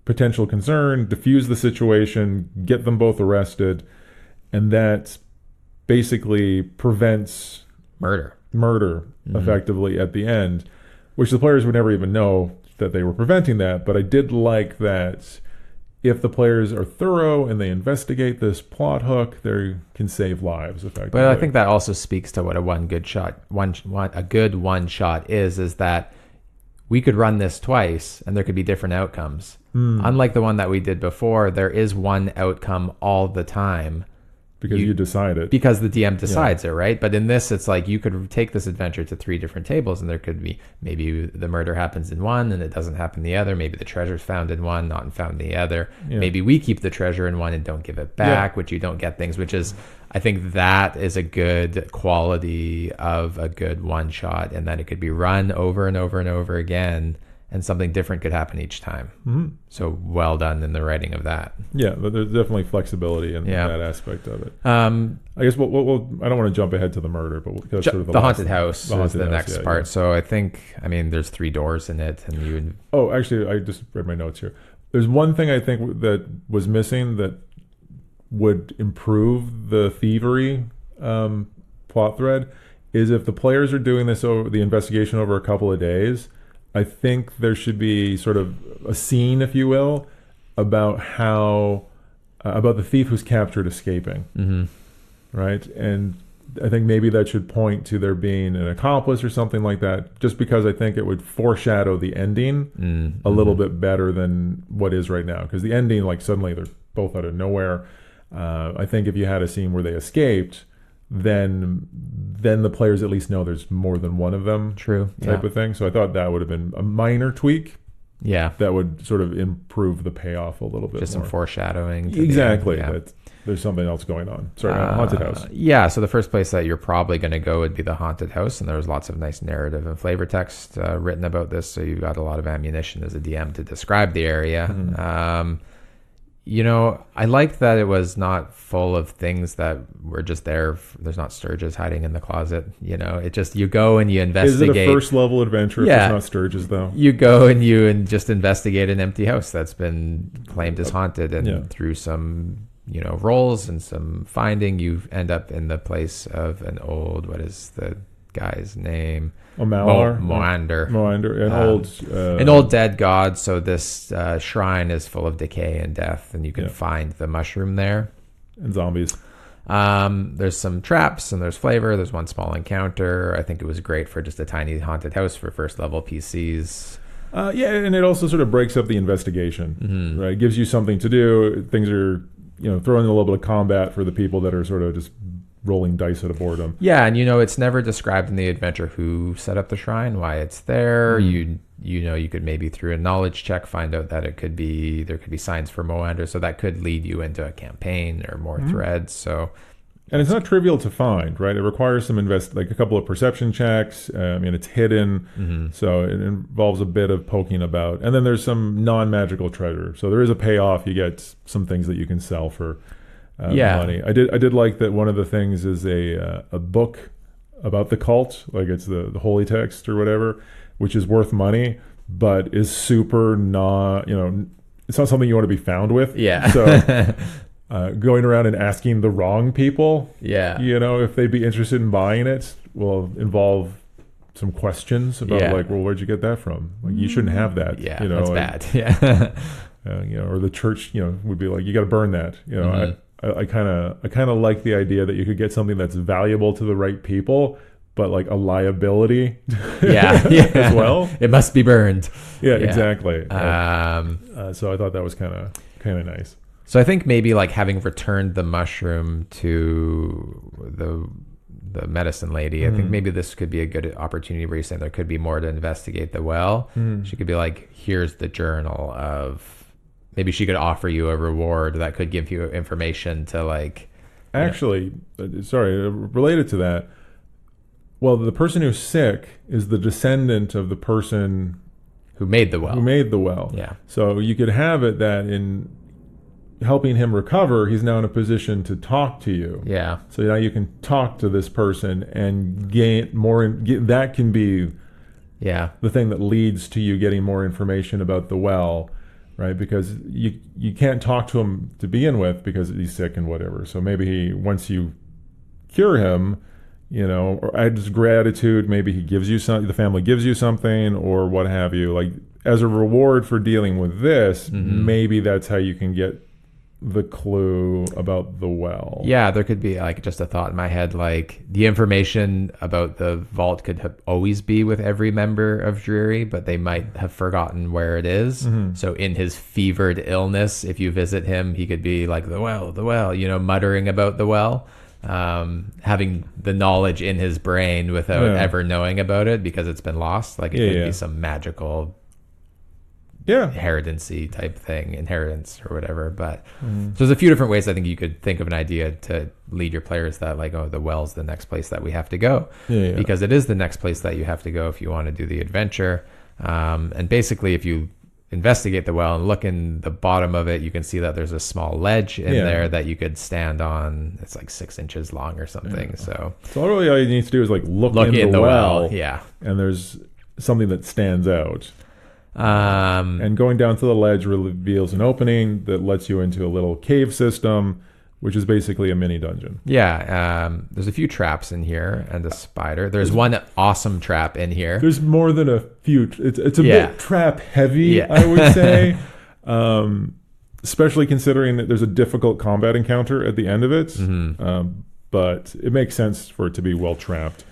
potential concern, diffuse the situation, get them both arrested, and that basically prevents murder effectively at the end, which the players would never even know that they were preventing that. But I did like that if the players are thorough and they investigate this plot hook, they can save lives effectively. But I think that also speaks to what a good one shot is that we could run this twice and there could be different outcomes. Unlike the one that we did before, there is one outcome all the time. Because you decide it. Because the DM decides it, right? But in this, it's like you could take this adventure to 3 different tables, and there could be maybe the murder happens in one and it doesn't happen in the other. Maybe the treasure's found in one, not found in the other. Yeah. Maybe we keep the treasure in one and don't give it back, which you don't get things, which is, I think that is a good quality of a good one shot, and that it could be run over and over and over again, and something different could happen each time. So well done in the writing of that. Yeah, but there's definitely flexibility in that aspect of it. I guess we'll I don't want to jump ahead to the murder, but sort of the haunted house is the next part. Yeah. So I think, there's 3 doors in it, and you. Oh, actually, I just read my notes here. There's one thing I think that was missing that would improve the thievery plot thread is if the players are doing this over the investigation over a couple of days. I think there should be sort of a scene, if you will, about how about the thief who's captured escaping, right? And I think maybe that should point to there being an accomplice or something like that, just because I think it would foreshadow the ending a little bit better than what is right now. Because the ending, like suddenly they're both out of nowhere. I think if you had a scene where they escaped, then the players at least know there's more than one of them. True. Type of thing. So I thought that would have been a minor tweak. Yeah. That would sort of improve the payoff a little bit. Just more. Some foreshadowing. Exactly. But there's something else going on. Sorry, haunted house. Yeah. So the first place that you're probably going to go would be the haunted house, and there was lots of nice narrative and flavor text written about this. So you've got a lot of ammunition as a DM to describe the area. I liked that it was not full of things that were just there. There's not Sturges hiding in the closet. It just, you go and you investigate. Is it a first level adventure if it's not Sturges, though? You go and you just investigate an empty house that's been claimed as haunted, and through some, rolls and some finding, you end up in the place of an old, what is the guy's name? Moander, an old dead god. So this shrine is full of decay and death, and you can find the mushroom there. And zombies. There's some traps and there's flavor. There's one small encounter. I think it was great for just a tiny haunted house for first level PCs. And it also sort of breaks up the investigation, right? It gives you something to do. Things are throw in a little bit of combat for the people that are sort of just rolling dice out of boredom. Yeah, and it's never described in the adventure who set up the shrine, why it's there. You could maybe through a knowledge check find out that there could be signs for Moander, so that could lead you into a campaign or more threads. So, and it's not trivial to find, right? It requires some like a couple of perception checks. It's hidden, so it involves a bit of poking about. And then there's some non-magical treasure, so there is a payoff. You get some things that you can sell for money. I did like that. One of the things is a book about the cult, like it's the holy text or whatever, which is worth money, but is super it's not something you want to be found with. Yeah. So going around and asking the wrong people, if they'd be interested in buying it, will involve some questions about where'd you get that from? Like, you shouldn't have that. Yeah, that's bad. Yeah. Or the church, would be like, you got to burn that. I kind of like the idea that you could get something that's valuable to the right people, but like a liability as well. It must be burned. Yeah. Exactly. So I thought that was kind of nice. So I think maybe like having returned the mushroom to the medicine lady, I think maybe this could be a good opportunity where you're saying there could be more to investigate the well. She could be like, here's the journal of... Maybe she could offer you a reward that could give you information to like... Actually, related to that, well, the person who's sick is the descendant of the person... Who made the well. Yeah. So you could have it that in helping him recover, he's now in a position to talk to you. Yeah. So now you can talk to this person and gain more... that can be the thing that leads to you getting more information about the well... Right, because you can't talk to him to begin with because he's sick and whatever. So maybe once you cure him, or as gratitude, maybe he gives you something, the family gives you something, or what have you. Like as a reward for dealing with this, maybe that's how you can get the clue about the well. Yeah, there could be like just a thought in my head, like the information about the vault could always be with every member of Dreary, but they might have forgotten where it is. So in his fevered illness, if you visit him, he could be like, the well, muttering about the well, having the knowledge in his brain without ever knowing about it because it's been lost. Like it could be some magical inheritance or whatever. But so there's a few different ways I think you could think of an idea to lead your players that like, the well's the next place that we have to go, because it is the next place that you have to go if you want to do the adventure. And basically if you investigate the well and look in the bottom of it, you can see that there's a small ledge in there that you could stand on. It's like 6 inches long or something. So really all you need to do is like look in the well. And there's something that stands out. And going down to the ledge reveals an opening that lets you into a little cave system, which is basically a mini dungeon. There's a few traps in here and a spider. There's one awesome trap in here. There's more than a few. It's a bit trap heavy, I would say, especially considering that there's a difficult combat encounter at the end of it. But it makes sense for it to be well trapped.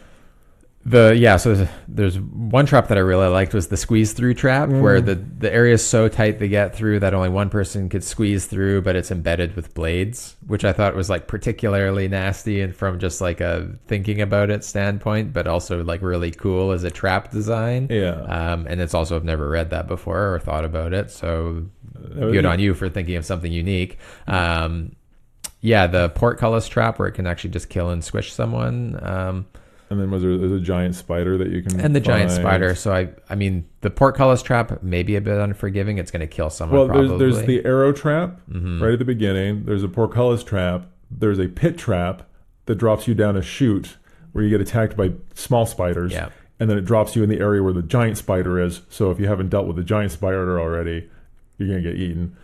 So there's one trap that I really liked was the squeeze through trap, where the area is so tight to get through that only one person could squeeze through, but it's embedded with blades, which I thought was like particularly nasty and from just like a thinking about it standpoint, but also like really cool as a trap design. And it's also, I've never read that before or thought about it, so good on you for thinking of something unique. The portcullis trap where it can actually just kill and squish someone. And then there's a giant spider that you can And the giant spider. So, I mean, the portcullis trap may be a bit unforgiving. It's going to kill someone probably. There's the arrow trap right at the beginning. There's a portcullis trap. There's a pit trap that drops you down a chute where you get attacked by small spiders. And then it drops you in the area where the giant spider is. So if you haven't dealt with the giant spider already, you're going to get eaten.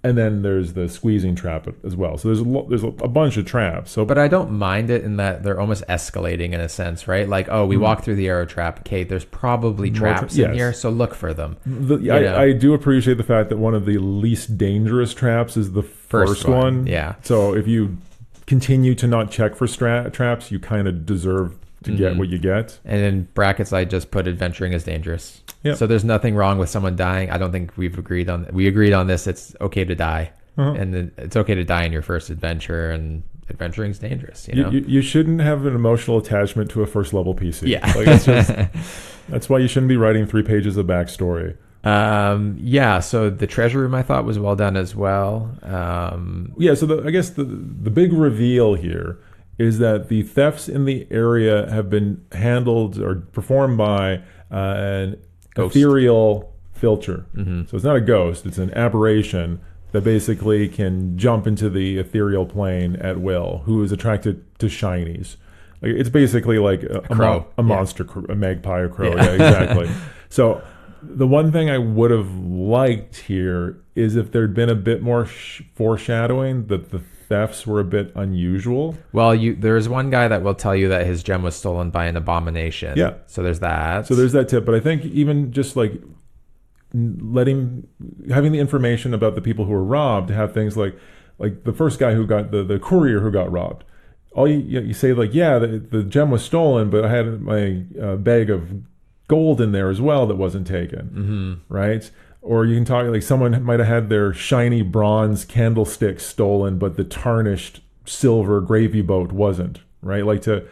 And then there's the squeezing trap as well. So there's a bunch of traps. But I don't mind it in that they're almost escalating in a sense, right? Like, we walk through the arrow trap. Okay, there's probably traps in here, so look for them. I do appreciate the fact that one of the least dangerous traps is the first one. So if you continue to not check for traps, you kind of deserve to get what you get. And in brackets, I just put adventuring is dangerous. So there's nothing wrong with someone dying. I don't think we agreed on this. It's okay to die. and then it's okay to die in your first adventure, and adventuring's dangerous. You know, you shouldn't have an emotional attachment to a first level PC. Yeah. That's why you shouldn't be writing 3 pages of backstory. So the treasure room I thought was well done as well. So I guess the big reveal here is that the thefts in the area have been handled or performed by an Ghost. ethereal filter. So it's not a ghost, it's an aberration that basically can jump into the ethereal plane at will, who is attracted to shinies. Like, it's basically like a crow. monster, a magpie or crow. Yeah, exactly. So the one thing I would have liked here is if there'd been a bit more foreshadowing that the thefts were a bit unusual. Well, there's one guy that will tell you that his gem was stolen by an abomination. Yeah. So there's that. So there's that tip. But I think even just like having the information about the people who were robbed, to have things like the first guy who got the courier who got robbed. All you say like, yeah, the gem was stolen, but I had my bag of gold in there as well that wasn't taken, right? Or you can talk like someone might have had their shiny bronze candlestick stolen, but the tarnished silver gravy boat wasn't, right? Like, to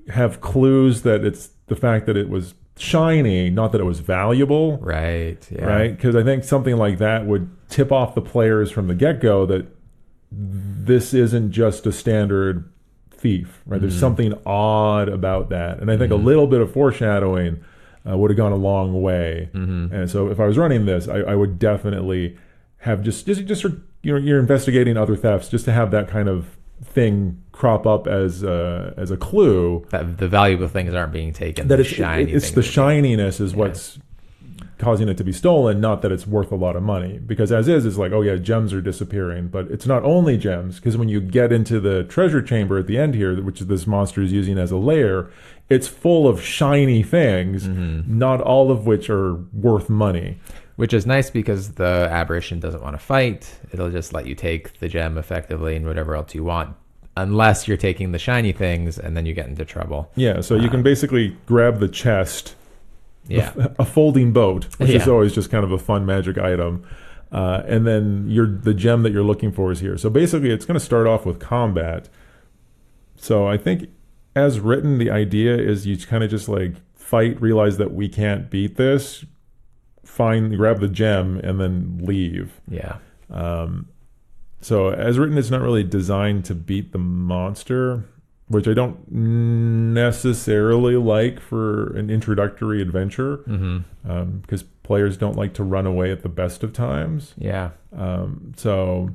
have clues that it's the fact that it was shiny, not that it was valuable, right? Yeah. Right? Because I think something like that would tip off the players from the get-go that this isn't just a standard thief, right? There's something odd about that, and I think a little bit of foreshadowing would have gone a long way. And so if I was running this, I would definitely have just you're investigating other thefts, just to have that kind of thing crop up as a clue That the valuable things aren't being taken. that it's the shininess is what's causing it to be stolen, not that it's worth a lot of money. Because as is, it's like, oh yeah, gems are disappearing, but it's not only gems, because when you get into the treasure chamber at the end here, which this monster is using as a lair, it's full of shiny things, not all of which are worth money. Which is nice because the aberration doesn't want to fight. It'll just let you take the gem effectively and whatever else you want, unless you're taking the shiny things, and then you get into trouble. Yeah, so you can basically grab the chest, a folding boat, which is always just kind of a fun magic item, and then the gem that you're looking for is here. So basically, it's going to start off with combat. So I think, as written, the idea is you kind of just like fight, realize that we can't beat this, grab the gem, and then leave. Yeah. So as written, it's not really designed to beat the monster, which I don't necessarily like for an introductory adventure, because players don't like to run away at the best of times. Yeah. So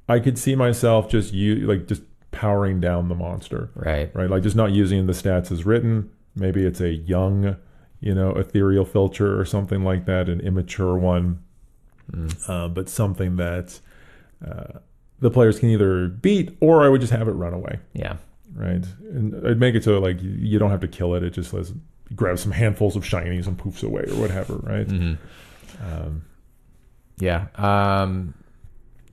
I could see myself just powering down the monster. Right. Like just not using the stats as written. Maybe it's a young, ethereal filter or something like that, an immature one, but something that the players can either beat, or I would just have it run away. Yeah. Right. And I'd make it so like you don't have to kill it. It just grabs some handfuls of shinies and poofs away or whatever. Right.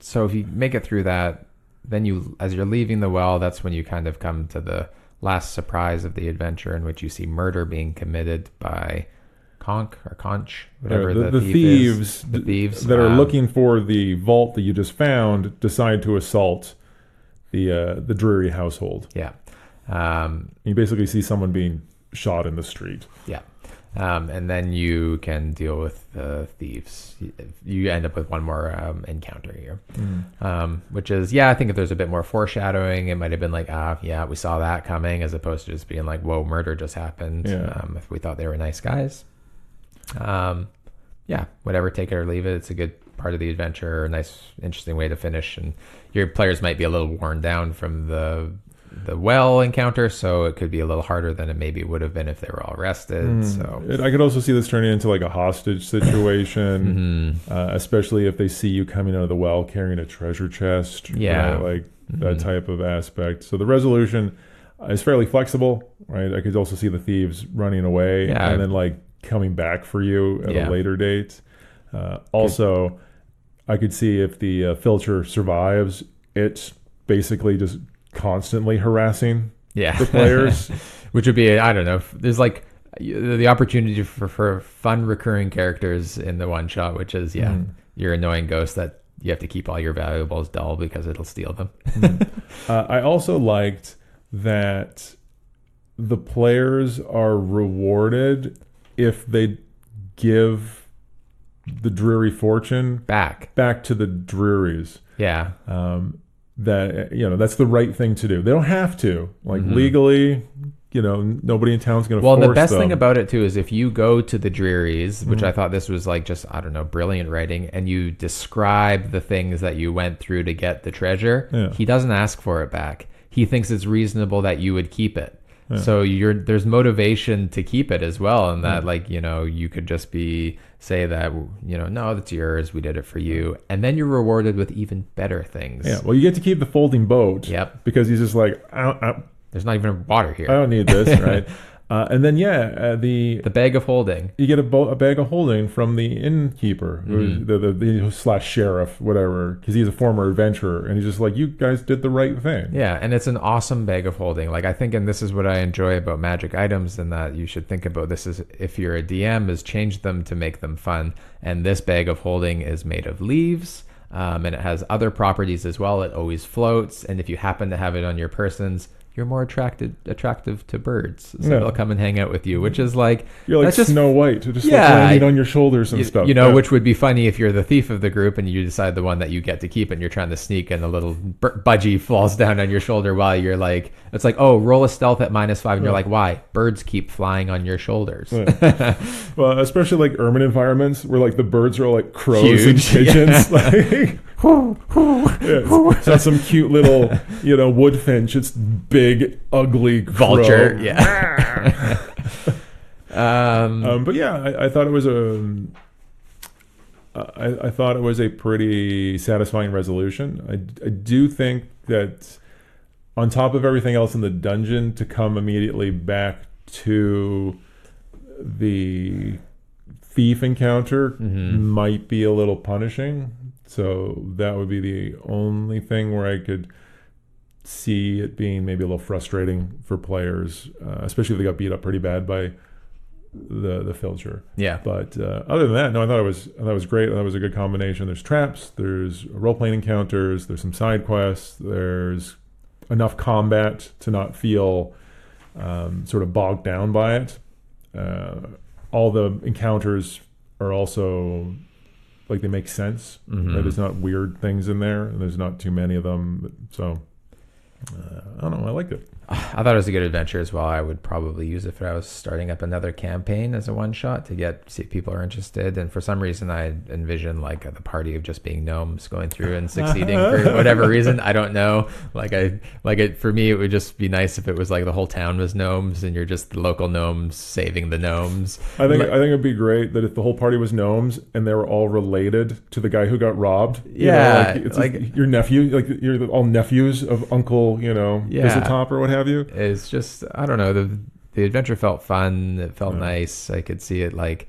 So if you make it through that, then as you're leaving the well, that's when you kind of come to the last surprise of the adventure, in which you see murder being committed by Conch, whatever the thieves that are looking for the vault that you just found, decide to assault the Dreary household. Yeah. You basically see someone being shot in the street. Yeah. And then you can deal with the thieves. You end up with one more encounter here, which is, I think if there's a bit more foreshadowing, it might have been like, we saw that coming, as opposed to just being like, whoa, murder just happened. If we thought they were nice guys. Whatever, take it or leave it. It's a good part of the adventure, a nice, interesting way to finish. And your players might be a little worn down from the well encounter, so it could be a little harder than it maybe would have been if they were all rested. So I could also see this turning into like a hostage situation, especially if they see you coming out of the well carrying a treasure chest. That type of aspect. So the resolution is fairly flexible, right? I could also see the thieves running away and then like coming back for you at a later date. Also, I could see if the filter survives, it's basically just constantly harassing the players. Which would be, I don't know, there's like the opportunity for fun recurring characters in the one shot, which is your annoying ghost that you have to keep all your valuables dull because it'll steal them. I also liked that the players are rewarded if they give the Dreary fortune Back. to the Drearies. Yeah. That, that's the right thing to do. They don't have to, legally. Nobody in town's going to force them. Well, the best thing about it too is if you go to the Drearies, which I thought this was like just, I don't know, brilliant writing, and you describe the things that you went through to get the treasure, he doesn't ask for it back. He thinks it's reasonable that you would keep it. Yeah. So there's motivation to keep it as well, and that you could just say that no, that's yours. We did it for you, and then you're rewarded with even better things. Yeah. Well, you get to keep the folding boat. Yep. Because he's just like, there's not even water here. I don't need this, right? And then the bag of holding. You get a bag of holding from the innkeeper, the slash sheriff, whatever, because he's a former adventurer, and he's just like, you guys did the right thing. Yeah, and it's an awesome bag of holding. Like, I think, and this is what I enjoy about magic items, and that you should think about this is, if you're a DM, is change them to make them fun. And this bag of holding is made of leaves. And it has other properties as well. It always floats, and if you happen to have it on your persons, you're more attractive to birds, so they'll come and hang out with you, which is like, you're like Snow White, just like landing on your shoulders and stuff. Which would be funny if you're the thief of the group and you decide the one that you get to keep, and you're trying to sneak, and a little budgie falls down on your shoulder while you're like, it's like, oh, roll a stealth at -5, and you're like, why? Birds keep flying on your shoulders. Well, especially like urban environments where like the birds are all like crows and pigeons. Like, it's not some cute little woodfinch. It's big ugly crow. Vulture. But yeah, I thought it was I thought it was a pretty satisfying resolution. I do think that on top of everything else in the dungeon, to come immediately back to the thief encounter might be a little punishing. So that would be the only thing where I could see it being maybe a little frustrating for players, especially if they got beat up pretty bad by the filcher. Yeah. But other than that, no, I thought it was great. I thought it was a good combination. There's traps, there's role-playing encounters, there's some side quests, there's enough combat to not feel sort of bogged down by it. All the encounters are also like they make sense. There's not weird things in there, and there's not too many of them. So I don't know. I liked it. I thought it was a good adventure as well. I would probably use it if I was starting up another campaign as a one-shot to see if people are interested. And for some reason, I envision like the party of just being gnomes going through and succeeding for whatever reason. I don't know. For me, it would just be nice if it was like the whole town was gnomes and you're just the local gnomes saving the gnomes. I think it'd be great that if the whole party was gnomes and they were all related to the guy who got robbed. It's like your nephew, like you're all nephews of Uncle, Visittop or what have you. It's just, I don't know, the adventure felt fun. It felt nice. I could see it like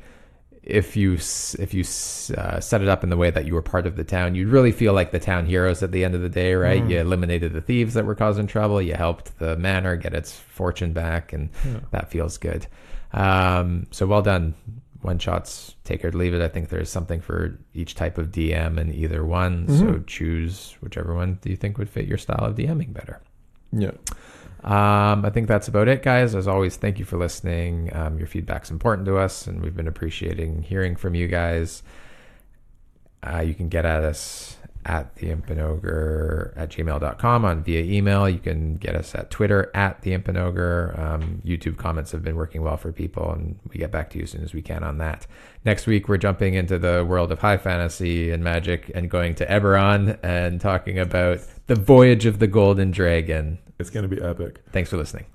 if you set it up in the way that you were part of the town, you'd really feel like the town heroes at the end of the day, right? You eliminated the thieves that were causing trouble. You helped the manor get its fortune back, and that feels good. So well done. One shots, take it or leave it. I think there's something for each type of DM in either one. So choose whichever one do you think would fit your style of DMing better. Yeah. I think that's about it, guys. As always, thank you for listening. Your feedback's important to us, and we've been appreciating hearing from you guys. You can get at us at the Imp and Ogre at gmail.com on via email. You can get us at Twitter at the Imp and Ogre. YouTube comments have been working well for people, and we get back to you as soon as we can on that. Next week, we're jumping into the world of high fantasy and magic and going to Eberron and talking about the Voyage of the Golden Dragon. It's going to be epic. Thanks for listening.